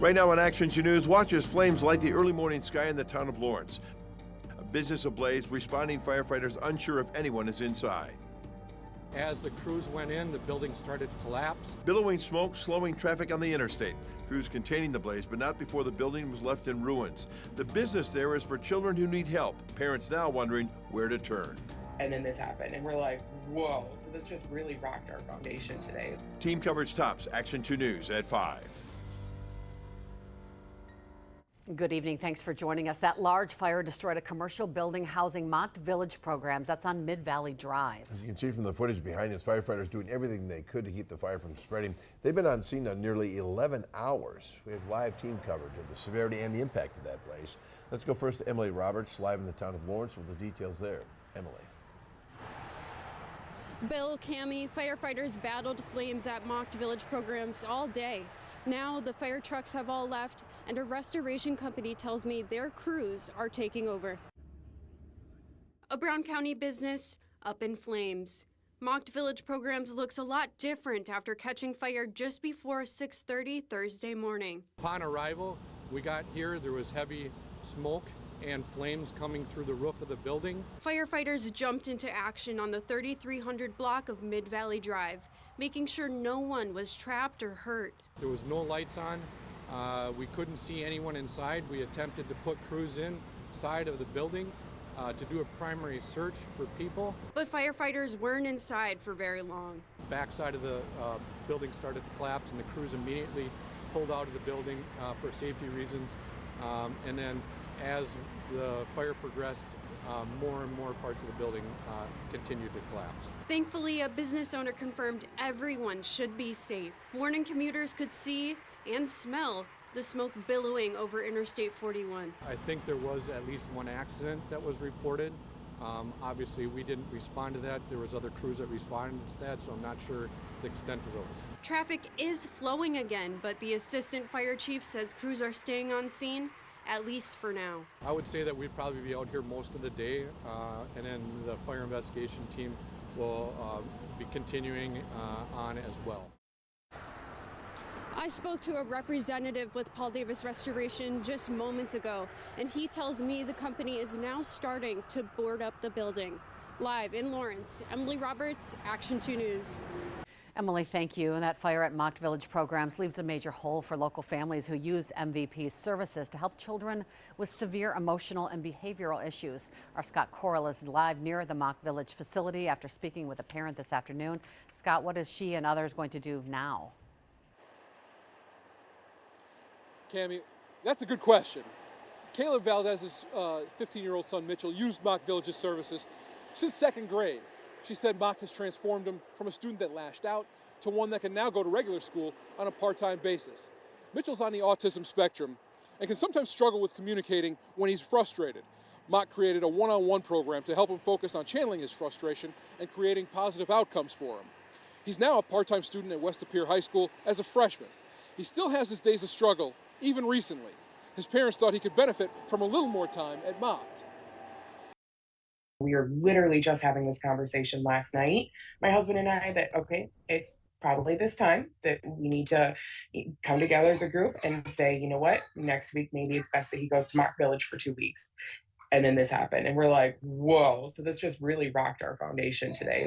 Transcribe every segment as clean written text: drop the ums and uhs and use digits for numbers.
Right now on Action 2 News, watch as flames light the early morning sky in the town of Lawrence. A business ablaze, responding firefighters unsure if anyone is inside. As the crews went in, the building started to collapse. Billowing smoke, slowing traffic on the interstate. Crews containing the blaze, but not before the building was left in ruins. The business there is for children who need help. Parents now wondering where to turn. And then this happened, and we're like, whoa. So this just really rocked our foundation today. Team coverage tops Action 2 News at 5. Good evening. Thanks for joining us. That large fire destroyed a commercial building housing mocked village programs. That's on Mid-Valley Drive. As you can see from the footage behind us, firefighters doing everything they could to keep the fire from spreading. They've been on scene on nearly 11 hours. We have live team coverage of the severity and the impact of that blaze. Let's go first to Emily Roberts, live in the town of Lawrence with the details there. Emily. Bill, Cammie, firefighters battled flames at mocked village programs all day. Now the fire trucks have all left, and a restoration company tells me their crews are taking over. A Brown County business up in flames. Mocked village programs looks a lot different after catching fire just before 6:30 Thursday morning. Upon arrival, we got here, there was heavy smoke and flames coming through the roof of the building. Firefighters Jumped into action on the 3300 block of Mid-Valley Drive, making sure no one was trapped or hurt. There was no lights on. We couldn't see anyone inside. We attempted to put crews inside of the building to do a primary search for people. But firefighters weren't inside for very long. The backside of the building started to collapse, and the crews immediately pulled out of the building for safety reasons. And then as the fire progressed, more and more parts of the building continued to collapse. Thankfully, a business owner confirmed everyone should be safe. Morning commuters could see and smell the smoke billowing over Interstate 41. I think there was at least one accident that was reported. Obviously, we didn't respond to that. There was other crews that responded to that, so I'm not sure the extent of those. Traffic is flowing again, but the assistant fire chief says crews are staying on scene, at least for now. I would say that we'd probably be out here most of the day, and then the fire investigation team will be continuing on as well. I spoke to a representative with Paul Davis Restoration just moments ago, and he tells me the company is now starting to board up the building. Live in Lawrence, Emily Roberts, Action 2 News. Emily, thank you. And that fire at mocked village programs leaves a major hole for local families who use MVP's services to help children with severe emotional and behavioral issues. Our Scott Corral is live near the mock village facility after speaking with a parent this afternoon. Scott, what is she and others going to do now? Cammie, that's a good question. Caleb Valdez's 15-year-old son Mitchell used Mock Village's services since second grade. She said Mock has transformed him from a student that lashed out to one that can now go to regular school on a part-time basis. Mitchell's on the autism spectrum and can sometimes struggle with communicating when he's frustrated. Mock created a one-on-one program to help him focus on channeling his frustration and creating positive outcomes for him. He's now a part-time student at West Appear High School as a freshman. He still has his days of struggle, even recently. His parents thought he could benefit from a little more time at Mocked. We were literally just having this conversation last night, my husband and I, that, okay, it's probably this time that we need to come together as a group and say, you know what, next week maybe it's best that he goes to Mock Village for 2 weeks. And then this happened, and we're like, whoa. So this just really rocked our foundation today.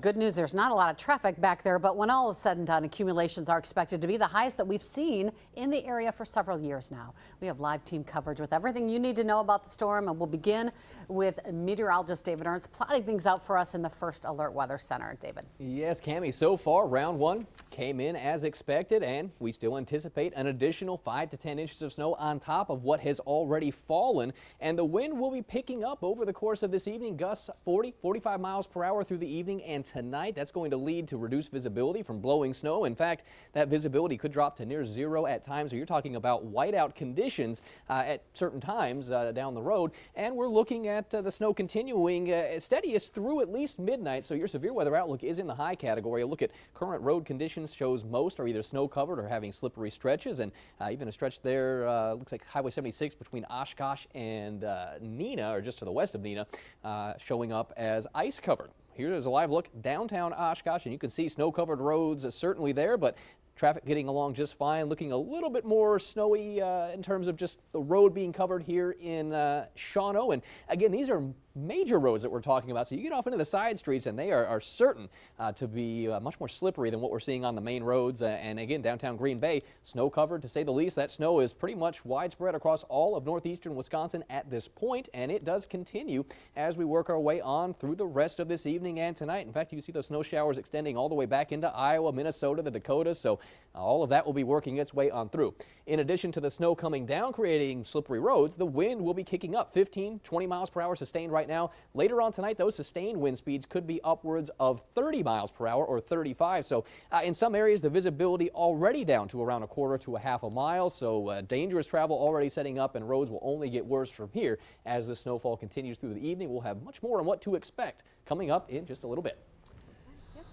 Good news, there's not a lot of traffic back there, but when all is said and done, accumulations are expected to be the highest that we've seen in the area for several years now. We have live team coverage with everything you need to know about the storm, and we'll begin with meteorologist David Ernst plotting things out for us in the First Alert Weather Center. David. Yes, Cammie, so far round one came in as expected, and we still anticipate an additional 5 to 10 inches of snow on top of what has already fallen, and the wind will be picking up over the course of this evening, gusts 40-45 miles per hour through the evening, and tonight that's going to lead to reduced visibility from blowing snow. In fact, that visibility could drop to near zero at times, so you're talking about whiteout conditions at certain times down the road, and we're looking at the snow continuing steadiest through at least midnight, so your severe weather outlook is in the high category. A look at current road conditions elevation shows most are either snow covered or having slippery stretches, and even a stretch there looks like Highway 76 between Oshkosh and Neenah, or just to the west of Neenah, showing up as ice covered. Here's a live look downtown Oshkosh, and you can see snow-covered roads certainly there, but traffic getting along just fine. Looking a little bit more snowy in terms of just the road being covered here in Shawano. And again, these are major roads that we're talking about. So you get off into the side streets and they are certain to be much more slippery than what we're seeing on the main roads. And again, downtown Green Bay, snow covered to say the least. That snow is pretty much widespread across all of northeastern Wisconsin at this point, and it does continue as we work our way on through the rest of this evening and tonight. In fact, you can see those snow showers extending all the way back into Iowa, Minnesota, the Dakotas. So all of that will be working its way on through. In addition to the snow coming down, creating slippery roads, the wind will be kicking up 15, 20 miles per hour sustained right now. Later on tonight, those sustained wind speeds could be upwards of 30 miles per hour or 35. So in some areas, the visibility already down to around a quarter to a half a mile. So dangerous travel already setting up, and roads will only get worse from here as the snowfall continues through the evening. We'll have much more on what to expect coming up in just a little bit.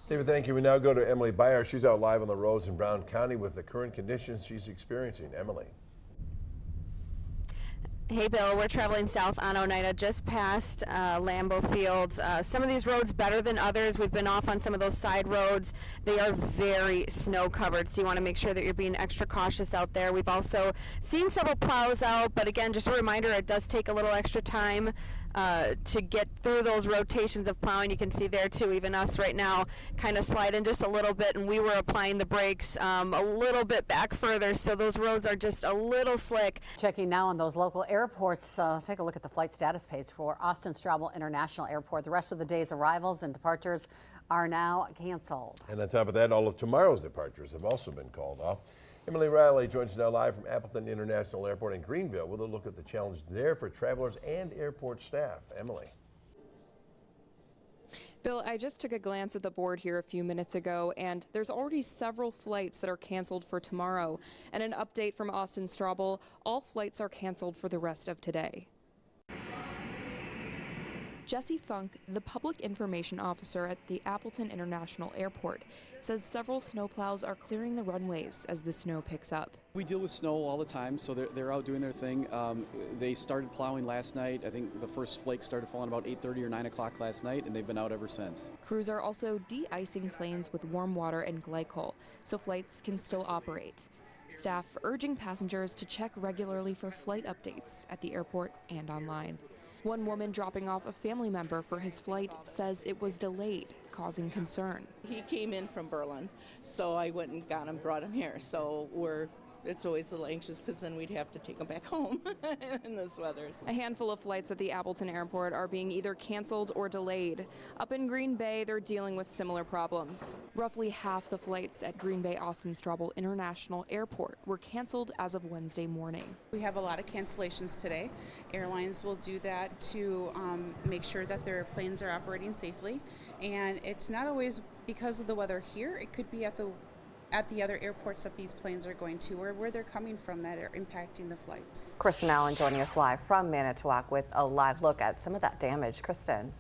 David, thank you. We now go to Emily Byer. She's out live on the roads in Brown County with the current conditions she's experiencing. Emily. Hey, Bill, we're traveling south on Oneida, just past Lambeau Fields. Some of these roads better than others. We've been off on some of those side roads. They are very snow covered, so you want to make sure that you're being extra cautious out there. We've also seen several plows out, but again, just a reminder, it does take a little extra time to get through those rotations of plowing. You can see there too, even us right now kind of sliding just a little bit, and we were applying the brakes a little bit back further, so those roads are just a little slick. Checking now on those local airports, take a look at the flight status page for Austin Straubel International Airport. The rest of the day's arrivals and departures are now canceled. And on top of that, all of tomorrow's departures have also been called off. Emily Riley joins us now live from Appleton International Airport in Greenville with a look at the challenge there for travelers and airport staff. Emily. Bill, I just took a glance at the board here a few minutes ago, and there's already several flights that are canceled for tomorrow. And an update from Austin Straubel, all flights are canceled for the rest of today. Jesse Funk, the public information officer at the Appleton International Airport, says several snowplows are clearing the runways as the snow picks up. We deal with snow all the time, so they're out doing their thing. They started plowing last night. I think the first flake started falling about 8:30 or 9 o'clock last night, and they've been out ever since. Crews are also de-icing planes with warm water and glycol, so flights can still operate. Staff urging passengers to check regularly for flight updates at the airport and online. One woman dropping off a family member for his flight says it was delayed, causing concern. He came in from Berlin, so I went and got him, brought him here. So it's always a little anxious because then we'd have to take him back home in this weather. A handful of flights at the Appleton Airport are being either canceled or delayed. Up in Green Bay, they're dealing with similar problems. Roughly half the flights at Green Bay Austin Straubel International Airport were canceled as of Wednesday morning. We have a lot of cancellations today. Airlines will do that to make sure that their planes are operating safely. And it's not always because of the weather here. It could be at the other airports that these planes are going to, or where they're coming from that are impacting the flights. Kristen Allen joining us live from Manitowoc with a live look at some of that damage. Kristen.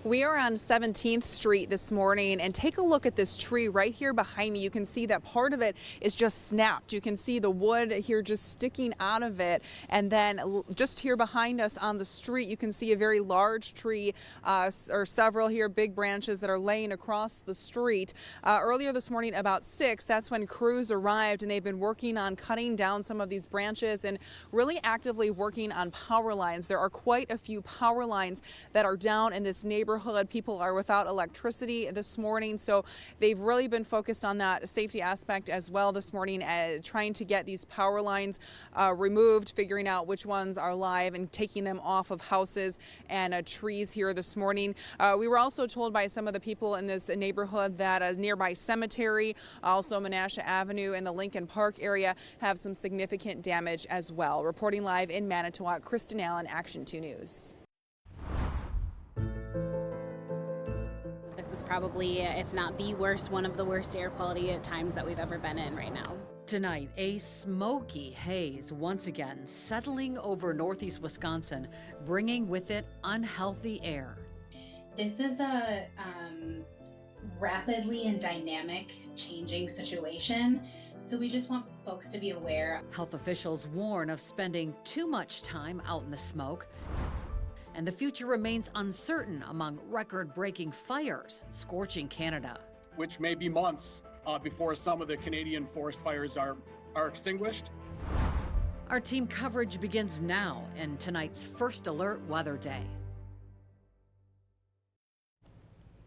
We are on 17th Street this morning, and take a look at this tree right here behind me. You can see that part of it is just snapped. You can see the wood here just sticking out of it. And then just here behind us on the street, you can see a very large tree, or several here, big branches that are laying across the street. Earlier this morning, about 6, that's when crews arrived, and they've been working on cutting down some of these branches and really actively working on power lines. There are quite a few power lines that are down in this neighborhood. People are without electricity this morning, so they've really been focused on that safety aspect as well this morning, trying to get these power lines removed, figuring out which ones are live and taking them off of houses and trees here this morning. We were also told by some of the people in this neighborhood that a nearby cemetery, also Menasha Avenue and the Lincoln Park area, have some significant damage as well. Reporting live in Manitowoc, Kristen Allen, Action 2 News. This is probably, if not the worst, one of the worst air quality times that we've ever been in right now. Tonight, a smoky haze once again settling over northeast Wisconsin, bringing with it unhealthy air. This is a rapidly and dynamic changing situation. So we just want folks to be aware. Health officials warn of spending too much time out in the smoke. And the future remains uncertain among record-breaking fires scorching Canada. Which may be months before some of the Canadian forest fires are extinguished. Our team coverage begins now in tonight's First Alert Weather Day.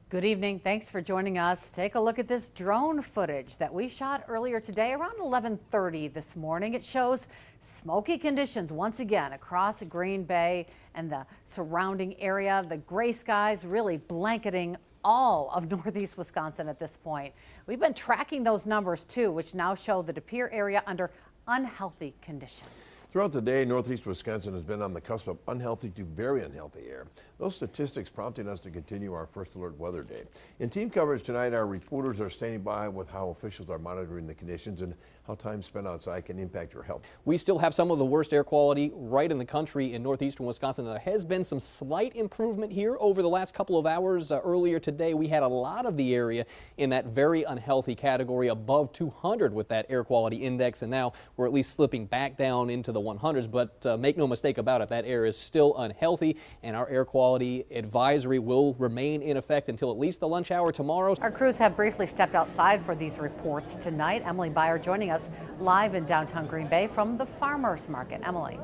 Good evening. Thanks for joining us. Take a look at this drone footage that we shot earlier today around 11:30 this morning. It shows smoky conditions once again across Green Bay and the surrounding area. The gray skies really blanketing all of northeast Wisconsin at this point. We've been tracking those numbers too, which now show the De Pere area under unhealthy conditions. Throughout the day, northeast Wisconsin has been on the cusp of unhealthy to very unhealthy air. Those statistics prompting us to continue our First Alert Weather Day. In team coverage tonight, our reporters are standing by with how officials are monitoring the conditions and how time spent outside can impact your health. We still have some of the worst air quality right in the country in northeastern Wisconsin. There has been some slight improvement here over the last couple of hours. Earlier today, we had a lot of the area in that very unhealthy category above 200 with that air quality index, and now we're at least slipping back down into the 100s. But make no mistake about it, that air is still unhealthy, and our air quality advisory will remain in effect until at least the lunch hour tomorrow. Our crews have briefly stepped outside for these reports tonight. Emily Byer joining us live in downtown Green Bay from the Farmers Market. Emily.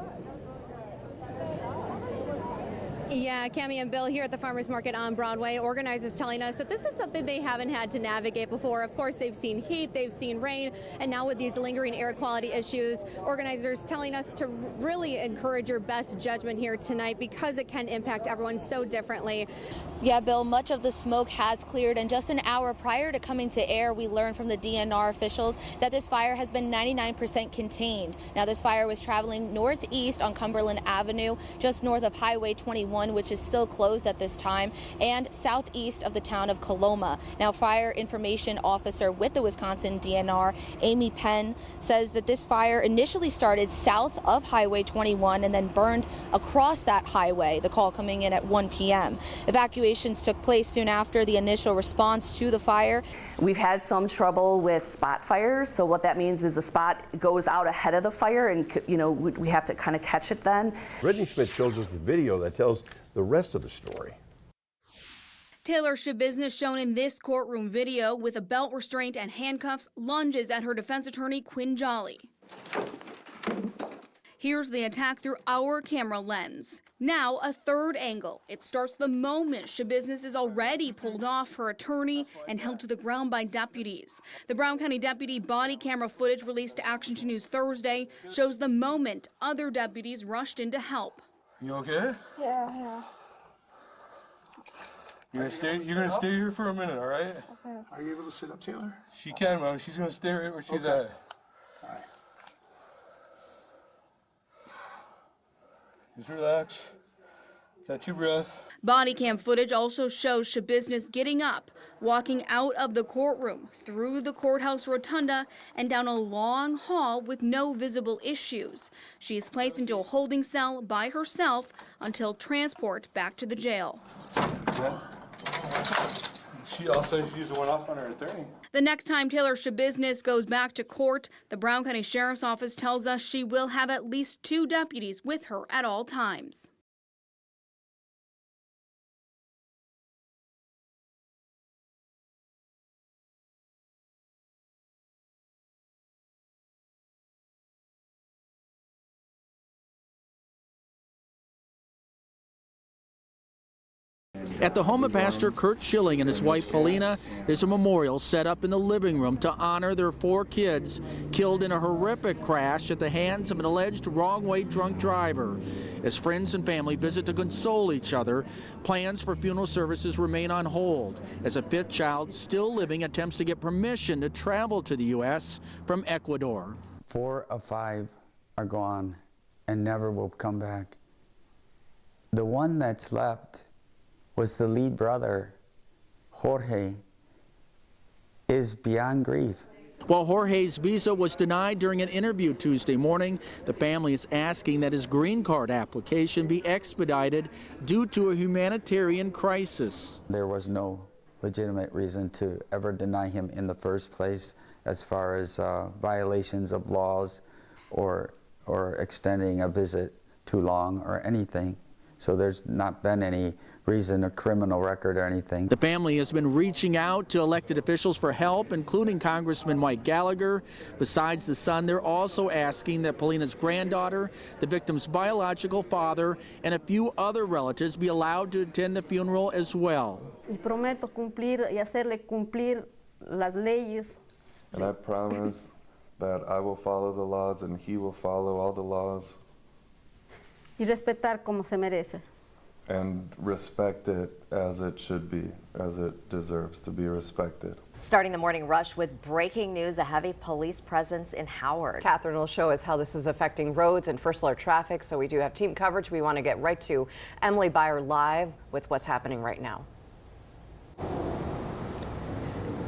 Yeah, Cami and Bill here at the Farmers Market on Broadway. Organizers telling us that this is something they haven't had to navigate before. Of course, they've seen heat, they've seen rain, and now with these lingering air quality issues, organizers telling us to really encourage your best judgment here tonight because it can impact everyone so differently. Yeah, Bill, much of the smoke has cleared, and just an hour prior to coming to air, we learned from the DNR officials that this fire has been 99% contained. Now, this fire was traveling northeast on Cumberland Avenue, just north of Highway 21, which is still closed at this time, and southeast of the town of Coloma. Now, Fire Information Officer with the Wisconsin DNR, Amy Penn, says that this fire initially started south of Highway 21 and then burned across that highway, the call coming in at 1 p.m. Evacuations took place soon after the initial response to the fire. We've had some trouble with spot fires, so what that means is the spot goes out ahead of the fire, and we have to kind of catch it then. Brittany Schmidt shows us the video that tells the rest of the story. Taylor Shabusiness shown in this courtroom video with a belt restraint and handcuffs lunges at her defense attorney Quinn Jolly. Here's the attack through our camera lens. Now a third angle. It starts the moment Shabusiness is already pulled off her attorney and held to the ground by deputies. The Brown County deputy body camera footage released to Action 2 News Thursday shows the moment other deputies rushed in to help. You okay? Yeah. You're gonna stay here for a minute, all right? Okay. Are you able to sit up, Taylor? She can, Mom. She's gonna stay right where she's at. All right. Just relax. Catch your breath. Body cam footage also shows Shabusiness getting up, walking out of the courtroom, through the courthouse rotunda, and down a long hall with no visible issues. She is placed into a holding cell by herself until transport back to the jail. Yeah. She also used the one off on her attorney. The next time Taylor Shabusiness goes back to court, the Brown County Sheriff's Office tells us she will have at least 2 deputies with her at all times. At the home of Pastor Kurt Schilling and his wife Paulina, there's a memorial set up in the living room to honor their 4 kids killed in a horrific crash at the hands of an alleged wrong-way drunk driver. As friends and family visit to console each other, plans for funeral services remain on hold as a 5th child still living attempts to get permission to travel to the U.S. from Ecuador. 4 of 5 are gone and never will come back. The one that's left was the lead brother, Jorge, is beyond grief. While Jorge's visa was denied during an interview Tuesday morning, the family is asking that his green card application be expedited due to a humanitarian crisis. There was no legitimate reason to ever deny him in the first place as far as violations of laws or extending a visit too long or anything. So there's not been any reason, a criminal record or anything. The family has been reaching out to elected officials for help, including Congressman Mike Gallagher. Besides the son, they're also asking that Polina's granddaughter, the victim's biological father, and a few other relatives be allowed to attend the funeral as well. Y prometo cumplir y hacerle cumplir las leyes. And I promise that I will follow the laws and he will follow all the laws. Y respetar como se merece. And respect it as it should be, as it deserves to be respected. Starting the morning rush with breaking news, a heavy police presence in Howard. Catherine will show us how this is affecting roads and first alert traffic, so we do have team coverage. We want to get right to Emily Byer live with what's happening right now.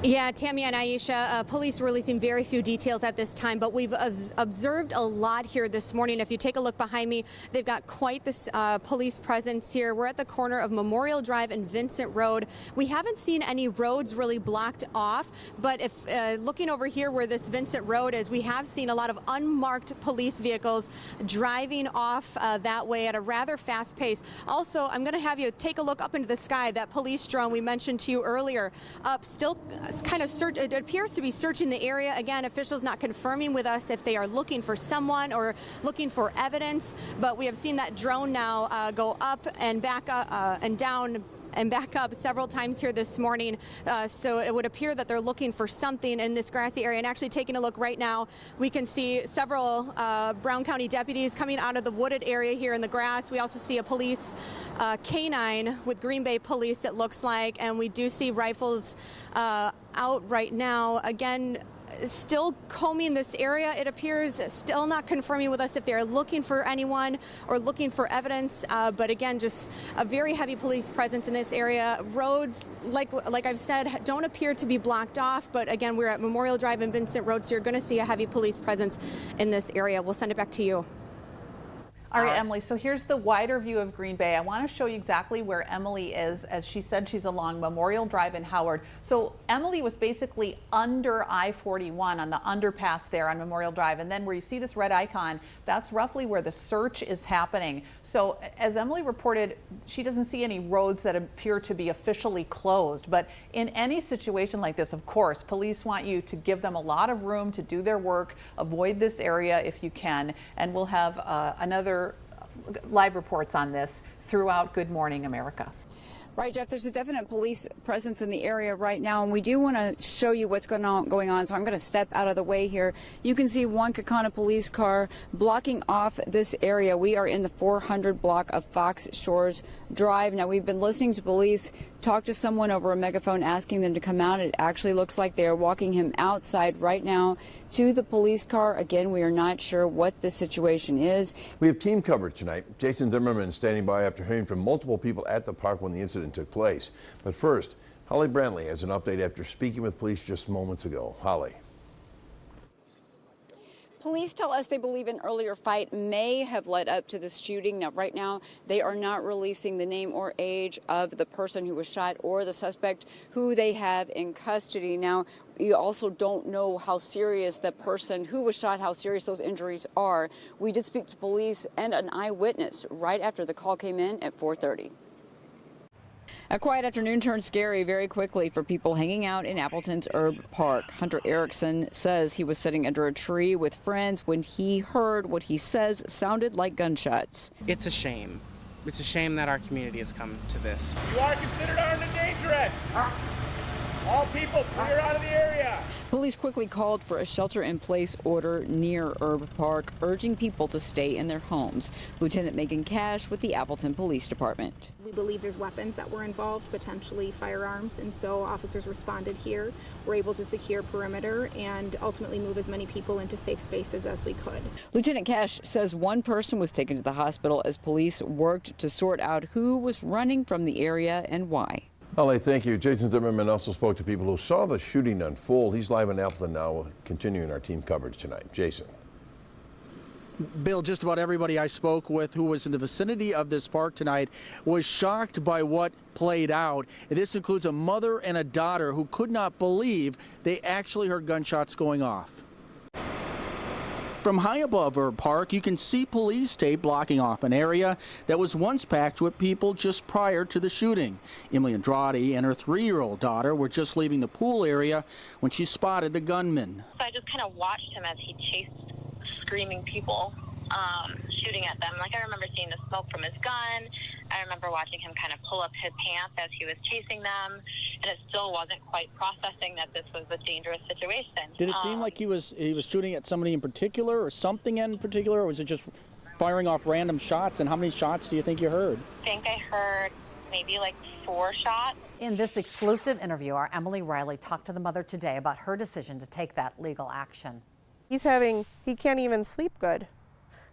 Yeah, Tammy and Aisha, police releasing very few details at this time, but we've observed a lot here this morning. If you take a look behind me, they've got quite this police presence here. We're at the corner of Memorial Drive and Vincent Road. We haven't seen any roads really blocked off, but if looking over here where this Vincent Road is, we have seen a lot of unmarked police vehicles driving off that way at a rather fast pace. Also, I'm going to have you take a look up into the sky. That police drone we mentioned to you earlier, up still kind of it appears to be searching the area. Again, officials not confirming with us if they are looking for someone or looking for evidence, but we have seen that drone now go up and back up and down and back up several times here this morning. So it would appear that they're looking for something in this grassy area. And actually taking a look right now, we can see several Brown County deputies coming out of the wooded area here in the grass. We also see a police canine with Green Bay Police, it looks like, and we do see rifles out right now. Again, still combing this area. It appears still not confirming with us if they're looking for anyone or looking for evidence. But again, just a very heavy police presence in this area. Roads, like I've said, don't appear to be blocked off. But again, we're at Memorial Drive and Vincent Road, so you're going to see a heavy police presence in this area. We'll send it back to you. All right, Emily, so here's the wider view of Green Bay. I want to show you exactly where Emily is. As she said, she's along Memorial Drive in Howard. So Emily was basically under I-41 on the underpass there on Memorial Drive. And then where you see this red icon, that's roughly where the search is happening. So as Emily reported, she doesn't see any roads that appear to be officially closed. But in any situation like this, of course, police want you to give them a lot of room to do their work, avoid this area if you can. And we'll have another live reports on this throughout Good Morning America. Right, Jeff, there's a definite police presence in the area right now, and we do want to show you what's going on, so I'm going to step out of the way here. You can see one Kaukauna police car blocking off this area. We are in the 400 block of Fox Shores Drive. Now, we've been listening to police talk to someone over a megaphone asking them to come out. It actually looks like they are walking him outside right now to the police car. Again, we are not sure what the situation is. We have team coverage tonight. Jason Zimmerman standing by after hearing from multiple people at the park when the incident took place. But first, Holly Brantley has an update after speaking with police just moments ago. Holly. Police tell us they believe an earlier fight may have led up to this shooting. Now, right now, they are not releasing the name or age of the person who was shot or the suspect who they have in custody. Now, you also don't know how serious the person who was shot, how serious those injuries are. We did speak to police and an eyewitness right after the call came in at 4:30. A quiet afternoon turned scary very quickly for people hanging out in Appleton's Herb Park. Hunter Erickson says he was sitting under a tree with friends when he heard what he says sounded like gunshots. It's a shame. It's a shame that our community has come to this. You are considered armed and dangerous. All people clear out of the area. Police quickly called for a shelter-in-place order near Herb Park, urging people to stay in their homes. Lieutenant Megan Cash with the Appleton Police Department. We believe there's weapons that were involved, potentially firearms, and so officers responded here. We're able to secure perimeter and ultimately move as many people into safe spaces as we could. Lieutenant Cash says one person was taken to the hospital as police worked to sort out who was running from the area and why. Holly, thank you. Jason Zimmerman also spoke to people who saw the shooting unfold. He's live in Appleton now, continuing our team coverage tonight. Jason. Bill, just about everybody I spoke with who was in the vicinity of this park tonight was shocked by what played out. And this includes a mother and a daughter who could not believe they actually heard gunshots going off. From high above our park, you can see police tape blocking off an area that was once packed with people just prior to the shooting. Emily Andrade and her 3-year-old daughter were just leaving the pool area when she spotted the gunman. I just kind of watched him as he chased screaming people, shooting at them. Like, I remember seeing the smoke from his gun. I remember watching him kind of pull up his pants as he was chasing them, and it still wasn't quite processing that this was a dangerous situation. Did it seem like he was shooting at somebody in particular or something in particular, or was it just firing off random shots? And how many shots do you think you heard? I think I heard maybe like 4 shots. In this exclusive interview, our Emily Riley talked to the mother today about her decision to take that legal action. He can't even sleep good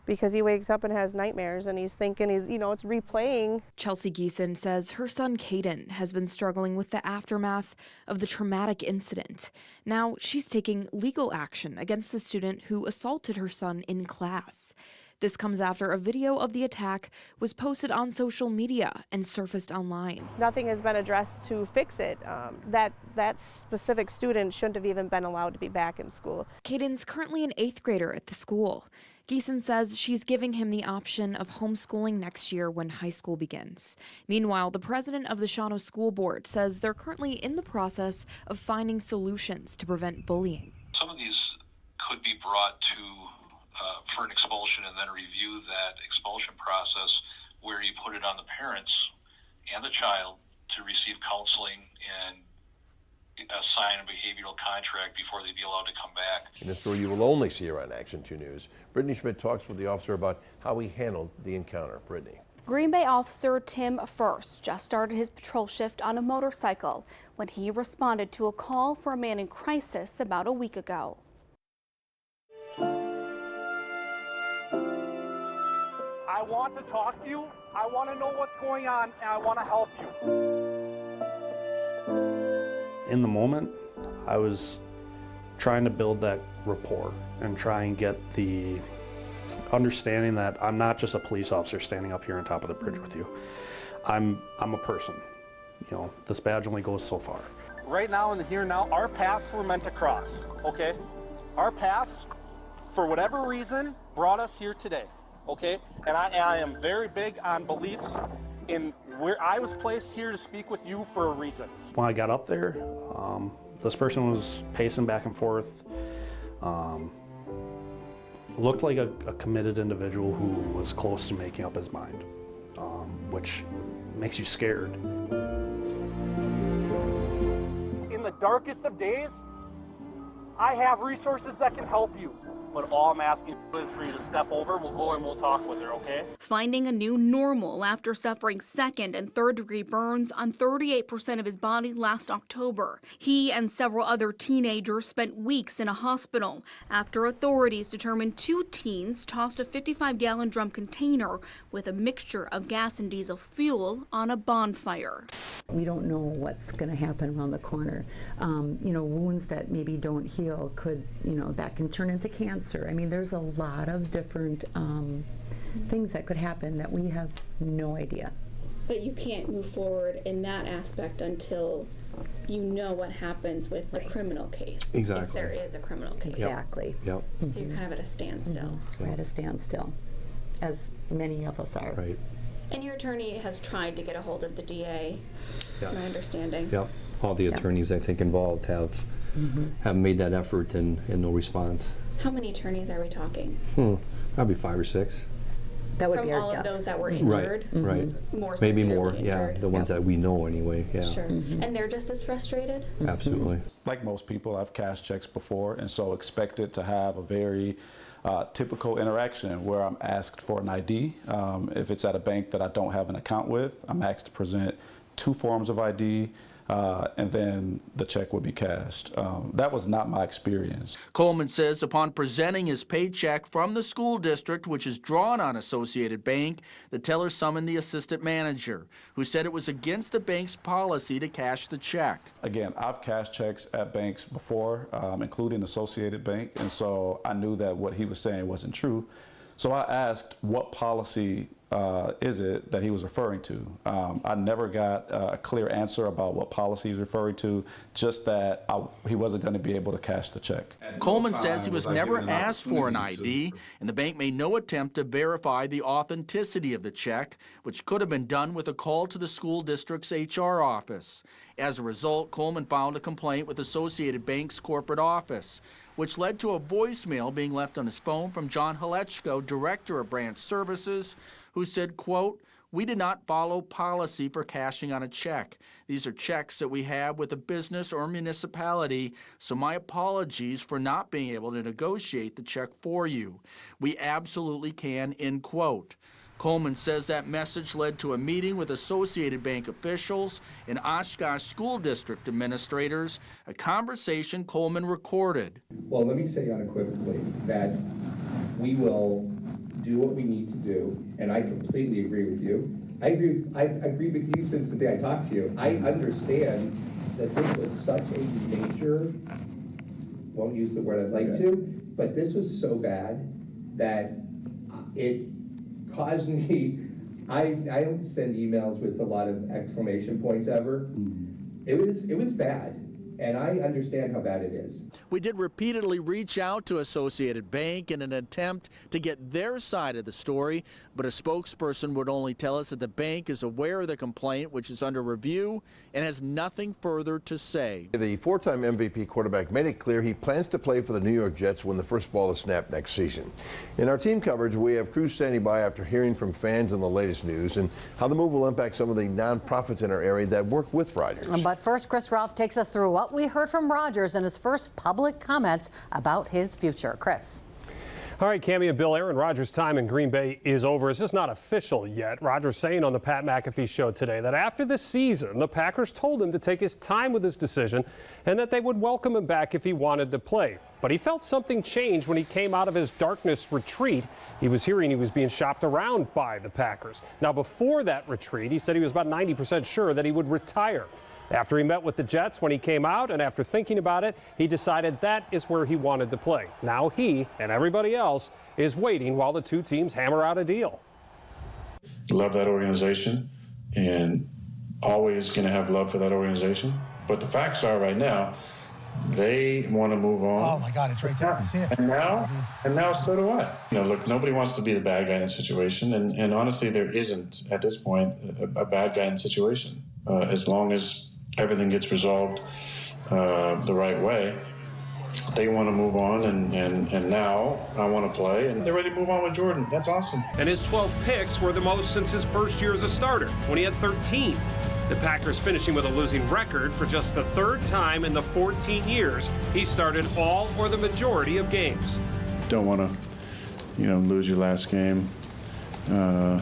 because he wakes up and has nightmares, and he's thinking it's replaying. Chelsea Geeson says her son Caden has been struggling with the aftermath of the traumatic incident. Now she's taking legal action against the student who assaulted her son in class. This comes after a video of the attack was posted on social media and surfaced online. Nothing has been addressed to fix it. That specific student shouldn't have even been allowed to be back in school. Caden's currently an 8th grader at the school. Geeson says she's giving him the option of homeschooling next year when high school begins. Meanwhile, the president of the Shawano School Board says they're currently in the process of finding solutions to prevent bullying. Some of these could be brought to for an expulsion and then review that expulsion process where you put it on the parents and the child to receive counseling and sign a behavioral contract before they'd be allowed to come back. In this story you will only see here on Action 2 News. Brittany Schmidt talks with the officer about how he handled the encounter. Brittany. Green Bay officer Tim First just started his patrol shift on a motorcycle when he responded to a call for a man in crisis about a week ago. I want to talk to you. I want to know what's going on, and I want to help you. In the moment, I was trying to build that rapport and try and get the understanding that I'm not just a police officer standing up here on top of the bridge with you. I'm a person. You know, this badge only goes so far. Right now and here now, our paths were meant to cross, okay? Our paths, for whatever reason, brought us here today. Okay, and I am very big on beliefs in where I was placed here to speak with you for a reason. When I got up there, this person was pacing back and forth, looked like a committed individual who was close to making up his mind, which makes you scared. In the darkest of days, I have resources that can help you. But all I'm asking is for you to step over. We'll go and we'll talk with her, okay? Finding a new normal after suffering 2nd and 3rd degree burns on 38% of his body last October. He and several other teenagers spent weeks in a hospital after authorities determined 2 teens tossed a 55-gallon drum container with a mixture of gas and diesel fuel on a bonfire. We don't know what's going to happen around the corner. Wounds that maybe don't heal could, that can turn into cancer. I mean, there's a lot of different things that could happen that we have no idea. But you can't move forward in that aspect until you know what happens with the criminal case. Exactly. If there is a criminal case. Exactly. Yep. So you're kind of at a standstill. We're at a standstill, as many of us are. Right. And your attorney has tried to get a hold of the DA, Yes. my understanding. Yep. All the attorneys I think involved have made that effort and no response. How many attorneys are we talking? Probably 5 or 6. That would From be our all guess. of those that were injured? Right. More Maybe severely more, injured? the ones that we know anyway, yeah. Sure. And they're just as frustrated? Absolutely. Like most people, I've cashed checks before, and so expected to have a very typical interaction where I'm asked for an ID. If it's at a bank that I don't have an account with, I'm asked to present 2 forms of ID, and then the check would be cashed. That was not my experience. Coleman says upon presenting his paycheck from the school district, which is drawn on Associated Bank, the teller summoned the assistant manager, who said it was against the bank's policy to cash the check. Again, I've cashed checks at banks before, including Associated Bank, and so I knew that what he was saying wasn't true. So I asked what policy is it that he was referring to. I never got a clear answer about what policy he's referring to, just that he wasn't going to be able to cash the check. Coleman says he was never asked for an ID, and the bank made no attempt to verify the authenticity of the check, which could have been done with a call to the school district's HR office. As a result, Coleman filed a complaint with Associated Bank's corporate office, which led to a voicemail being left on his phone from John Halechko, director of branch services, who said, quote, "We did not follow policy for cashing on a check. These are checks that we have with a business or municipality, so my apologies for not being able to negotiate the check for you. We absolutely can," end quote. Coleman says that message led to a meeting with Associated Bank officials and Oshkosh School District administrators, a conversation Coleman recorded. Well, let me say unequivocally that we will do what we need to do, and I completely agree with you. I agree with you since the day I talked to you. I understand that this was such a major, won't use the word I'd like to, but this was so bad that it caused me, I don't send emails with a lot of exclamation points ever. It was bad. And I understand how bad it is. We did repeatedly reach out to Associated Bank in an attempt to get their side of the story, but a spokesperson would only tell us that the bank is aware of the complaint, which is under review, and has nothing further to say. The four-time MVP quarterback made it clear he plans to play for the New York Jets when the first ball is snapped next season. In our team coverage, we have crews standing by after hearing from fans on the latest news and how the move will impact some of the nonprofits in our area that work with Rodgers. But first, Chris Routh takes us through what we heard from Rodgers in his first public comments about his future. Chris. All right, Cammie and Bill, Aaron Rodgers' time in Green Bay is over. It's just not official yet. Rodgers saying on the Pat McAfee show today that after this season, the Packers told him to take his time with his decision and that they would welcome him back if he wanted to play. But he felt something change when he came out of his darkness retreat. He was hearing he was being shopped around by the Packers. Now, before that retreat, he said he was about 90% sure that he would retire. After he met with the Jets when he came out and after thinking about it, he decided that is where he wanted to play. Now he and everybody else is waiting while the two teams hammer out a deal. Love that organization and always going to have love for that organization. But the facts are right now, they want to move on. Oh my God, it's right there. I see it. And now so do I. You know, look, nobody wants to be the bad guy in a situation. And honestly, there isn't at this point a bad guy in the situation. As long as everything gets resolved the right way, they want to move on, and now I want to play, and they're ready to move on with Jordan. That's awesome. And his 12 picks were the most since his first year as a starter, when he had 13. The Packers finishing with a losing record for just the third time in the 14 years he started all or the majority of games. Don't want to, lose your last game and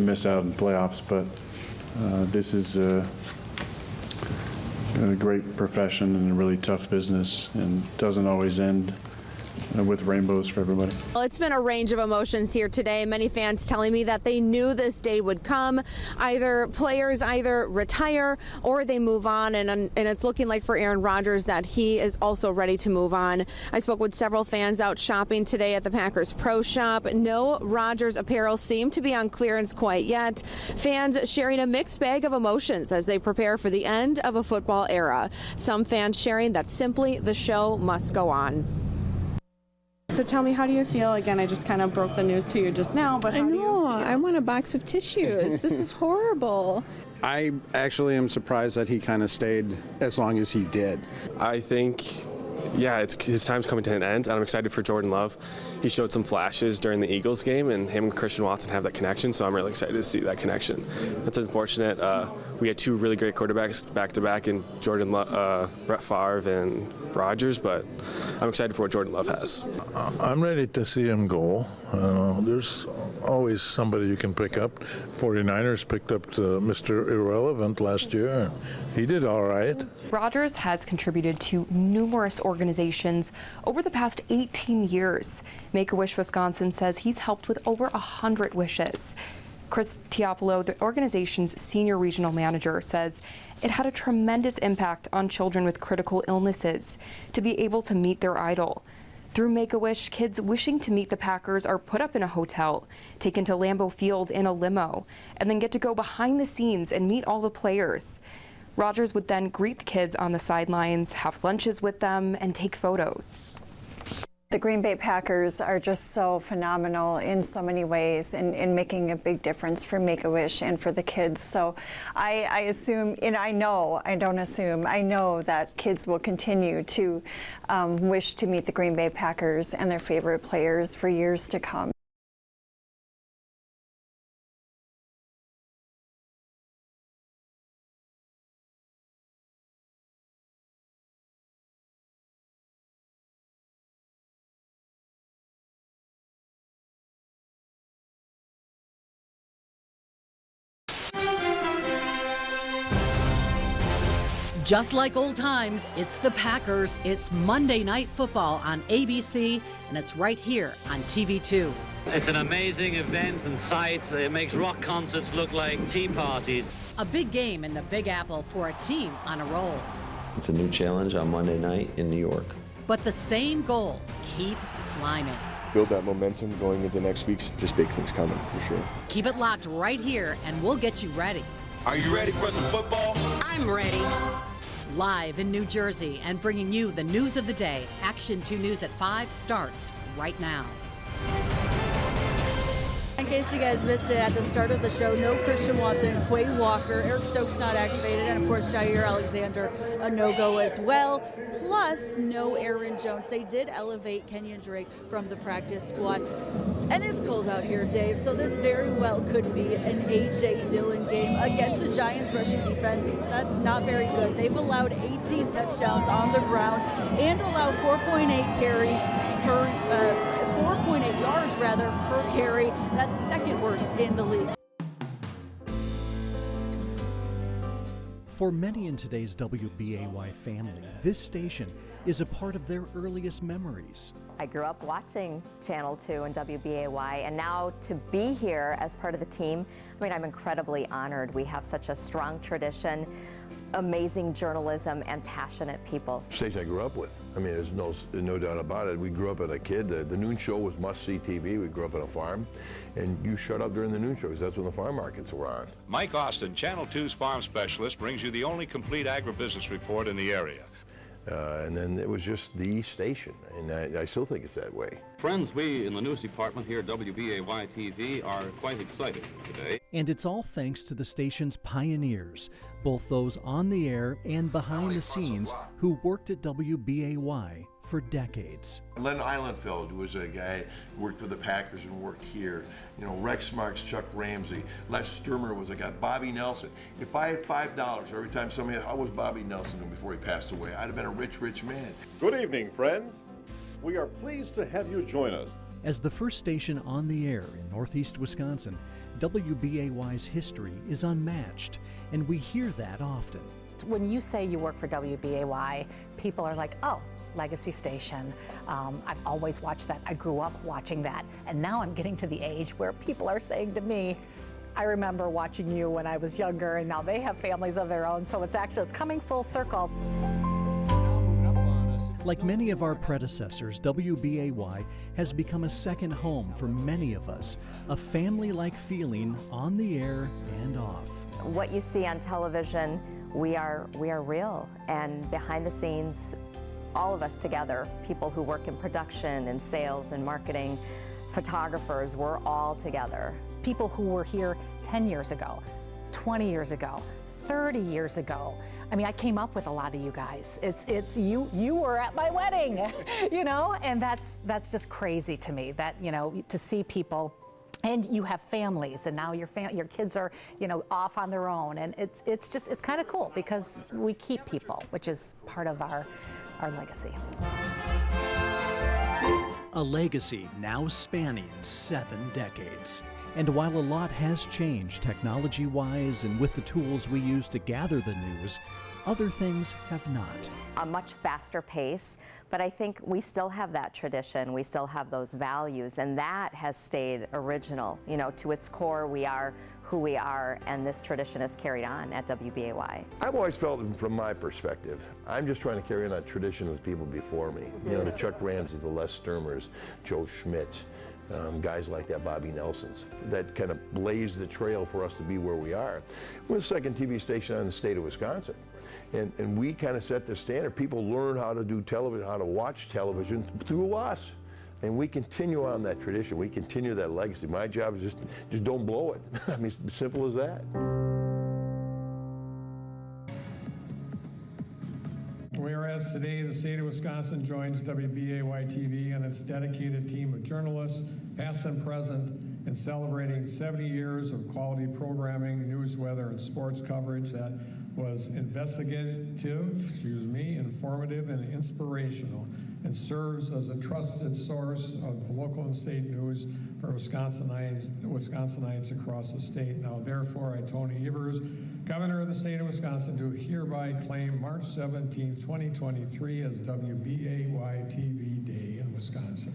miss out on playoffs, but this is a great profession and a really tough business, and doesn't always end with rainbows for everybody. Well, it's been a range of emotions here today. Many fans telling me that they knew this day would come. Players either retire or they move on, and it's looking like for Aaron Rodgers that he is also ready to move on. I spoke with several fans out shopping today at the Packers Pro Shop. No Rodgers apparel seemed to be on clearance quite yet. Fans sharing a mixed bag of emotions as they prepare for the end of a football era. Some fans sharing that simply the show must go on. So tell me, how do you feel? Again, I just kind of broke the news to you just now, but I know. I want a box of tissues. This is horrible. I actually am surprised that he kind of stayed as long as he did. I think, his time's coming to an end, and I'm excited for Jordan Love. He showed some flashes during the Eagles game, and him and Christian Watson have that connection, so I'm really excited to see that connection. It's unfortunate. We had two really great quarterbacks back-to-back in Brett Favre and Rodgers, but I'm excited for what Jordan Love has. I'm ready to see him go. There's always somebody you can pick up. 49ers picked up Mr. Irrelevant last year. He did all right. Rodgers has contributed to numerous organizations over the past 18 years. Make-A-Wish Wisconsin says he's helped with over 100 wishes. Chris Tiapolo, the organization's senior regional manager, says it had a tremendous impact on children with critical illnesses to be able to meet their idol. Through Make-A-Wish, kids wishing to meet the Packers are put up in a hotel, taken to Lambeau Field in a limo, and then get to go behind the scenes and meet all the players. Rodgers would then greet the kids on the sidelines, have lunches with them, and take photos. The Green Bay Packers are just so phenomenal in so many ways in making a big difference for Make-A-Wish and for the kids. So I assume, and I know, I don't assume, I know that kids will continue to wish to meet the Green Bay Packers and their favorite players for years to come. Just like old times, it's the Packers. It's Monday Night Football on ABC, and it's right here on TV2. It's an amazing event and sight. It makes rock concerts look like tea parties. A big game in the Big Apple for a team on a roll. It's a new challenge on Monday night in New York. But the same goal, keep climbing. Build that momentum going into next week's. Just big things coming, for sure. Keep it locked right here, and we'll get you ready. Are you ready for some football? I'm ready. Live in New Jersey and bringing you the news of the day. Action 2 News at 5 starts right now. In case you guys missed it at the start of the show, no Christian Watson, Quay Walker, Eric Stokes not activated, and of course Jair Alexander a no-go as well, plus no Aaron Jones. They did elevate Kenyon Drake from the practice squad. And it's cold out here, Dave, so this very well could be an A.J. Dillon game against the Giants' rushing defense. That's not very good. They've allowed 18 touchdowns on the ground and allowed 4.8 carries per 4.8 yards rather per carry. That's second worst in the league. For many in today's WBAY family, this station is a part of their earliest memories. I grew up watching Channel 2 and WBAY, and now to be here as part of the team, I mean, I'm incredibly honored. We have such a strong tradition, amazing journalism, and passionate people. Station I grew up with. I mean, there's no doubt about it. We grew up as a kid. The noon show was must-see TV. We grew up on a farm, and you shut up during the noon show because that's when the farm markets were on. Mike Austin, Channel 2's farm specialist, brings you the only complete agribusiness report in the area. And then it was just the station, and I still think it's that way. Friends, we in the news department here at WBAY TV are quite excited today. And it's all thanks to the station's pioneers, both those on the air and behind the scenes who worked at WBAY for decades. Len Eilenfeld was a guy who worked with the Packers and worked here. You know, Rex Marks, Chuck Ramsey, Les Sturmer was a guy, Bobby Nelson. If I had $5 every time somebody, how was Bobby Nelson doing before he passed away? I'd have been a rich, rich man. Good evening, friends. We are pleased to have you join us. As the first station on the air in Northeast Wisconsin, WBAY's history is unmatched, and we hear that often. When you say you work for WBAY, people are like, oh, legacy station. I've always watched that. I grew up watching that. And now I'm getting to the age where people are saying to me, I remember watching you when I was younger, and now they have families of their own. So it's coming full circle. Like many of our predecessors, WBAY has become a second home for many of us, a family-like feeling on the air and off. What you see on television, we are real, and behind the scenes, all of us together, people who work in production and sales and marketing, photographers, we're all together. People who were here 10 years ago, 20 years ago, 30 years ago. I mean, I came up with a lot of you guys. It's you were at my wedding, you know, and that's just crazy to me that, you know, to see people. And you have families, and now your kids are, you know, off on their own, and it's kind of cool because we keep people, which is part of our legacy. A legacy now spanning 7 decades. And while a lot has changed technology-wise and with the tools we use to gather the news, other things have not. A much faster pace, but I think we still have that tradition, we still have those values, and that has stayed original. You know, to its core, we are who we are, and this tradition is carried on at WBAY. I've always felt, from my perspective, I'm just trying to carry on that tradition of the people before me. You know, the Chuck Ramseys, the Les Sturmers, Joe Schmitz, guys like that, Bobby Nelsons, that kind of blazed the trail for us to be where we are. We're the second TV station in the state of Wisconsin. And we kind of set the standard. People learn how to do television, how to watch television through us. And we continue on that tradition. We continue that legacy. My job is just don't blow it. I mean, it's simple as that. Whereas today the state of Wisconsin joins WBAY TV and its dedicated team of journalists, past and present, in celebrating 70 years of quality programming, news, weather, and sports coverage that was investigative, informative, and inspirational, and serves as a trusted source of local and state news for Wisconsinites across the state. Now, therefore, I, Tony Evers, Governor of the state of Wisconsin, do hereby claim March 17, 2023 as WBAY TV Day in Wisconsin.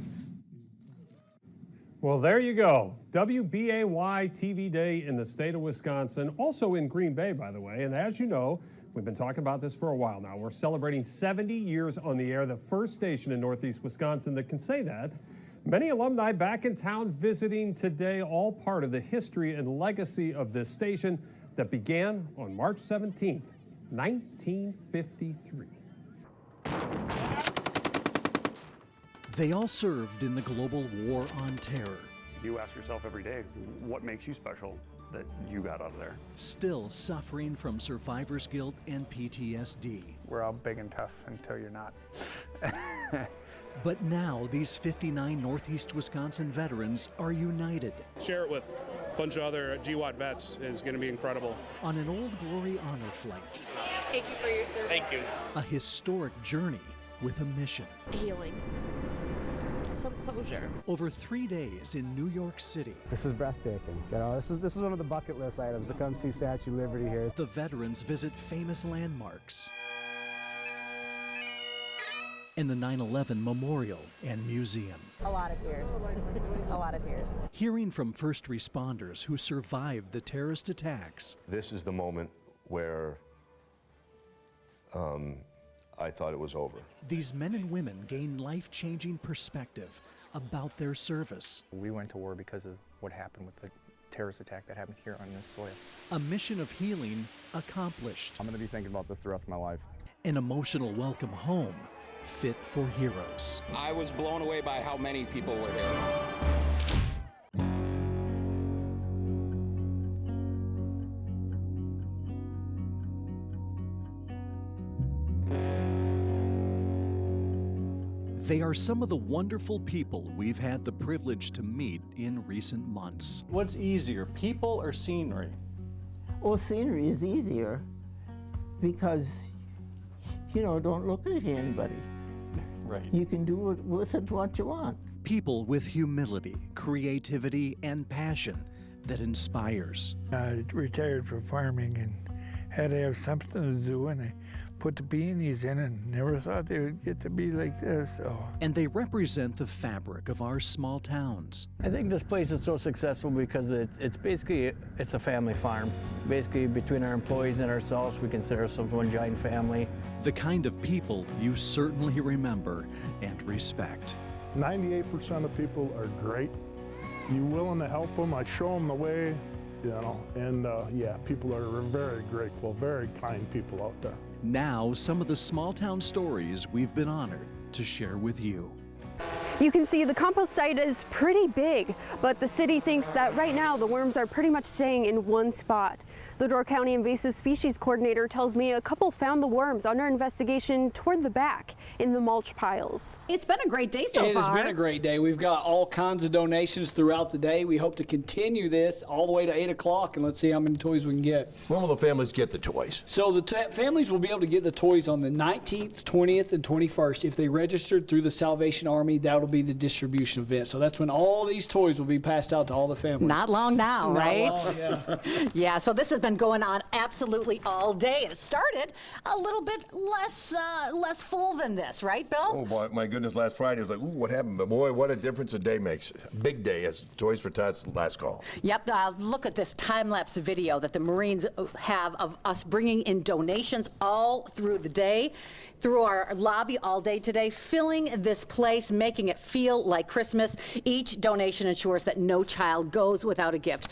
Well, there you go. WBAY TV Day in the state of Wisconsin, also in Green Bay, by the way. And as you know, we've been talking about this for a while now. We're celebrating 70 years on the air, the first station in Northeast Wisconsin that can say that. Many alumni back in town visiting today, all part of the history and legacy of this station that began on March 17th, 1953. They all served in the global war on terror. You ask yourself every day, what makes you special that you got out of there? Still suffering from survivor's guilt and PTSD. We're all big and tough until you're not. But now these 59 Northeast Wisconsin veterans are united. Share it with a bunch of other GWAT vets is going to be incredible. On an Old Glory honor flight. Thank you for your service. Thank you. A historic journey with a mission. Healing. Some closure. Over 3 days in New York City. This is breathtaking. You know, this is one of the bucket list items to come see Statue of Liberty here. The veterans visit famous landmarks and the 9/11 Memorial and Museum. A lot of tears. A lot of tears. Hearing from first responders who survived the terrorist attacks. This is the moment where I thought it was over. These men and women gain life-changing perspective about their service. We went to war because of what happened with the terrorist attack that happened here on this soil. A mission of healing accomplished. I'm going to be thinking about this the rest of my life. An emotional welcome home fit for heroes. I was blown away by how many people were there. They are some of the wonderful people we've had the privilege to meet in recent months. What's easier, people or scenery? Well, scenery is easier because, you know, don't look at anybody. Right. You can do with it what you want. People with humility, creativity, and passion that inspires. I retired from farming and had to have something to do, and I put the peonies in and never thought they would get to be like this. So. And they represent the fabric of our small towns. I think this place is so successful because it's basically a family farm. Basically, between our employees and ourselves, we consider ourselves one giant family. The kind of people you certainly remember and respect. 98% of people are great. You're willing to help them. I show them the way, you know, and yeah, people are very grateful, very kind people out there. Now, some of the small town stories we've been honored to share with you. You can see the compost site is pretty big, but the city thinks that right now the worms are pretty much staying in one spot. The Door County Invasive Species Coordinator tells me a couple found the worms under investigation toward the back in the mulch piles. It's been a great day so far. It has been a great day. We've got all kinds of donations throughout the day. We hope to continue this all the way to 8 o'clock, and let's see how many toys we can get. When will the families get the toys? So the families will be able to get the toys on the 19th, 20th, and 21st. If they registered through the Salvation Army, that'll be the distribution event. So that's when all these toys will be passed out to all the families. Not long now, Not right? long, yeah. Yeah, so this has been been going on absolutely all day. It started a little bit less full than this, right, Bill? Oh, boy, my goodness, last Friday was like, ooh, what happened? But boy, what a difference a day makes. Big day as Toys for Tots last call. Yep, look at this time-lapse video that the Marines have of us bringing in donations all through the day, through our lobby all day today, filling this place, making it feel like Christmas. Each donation ensures that no child goes without a gift.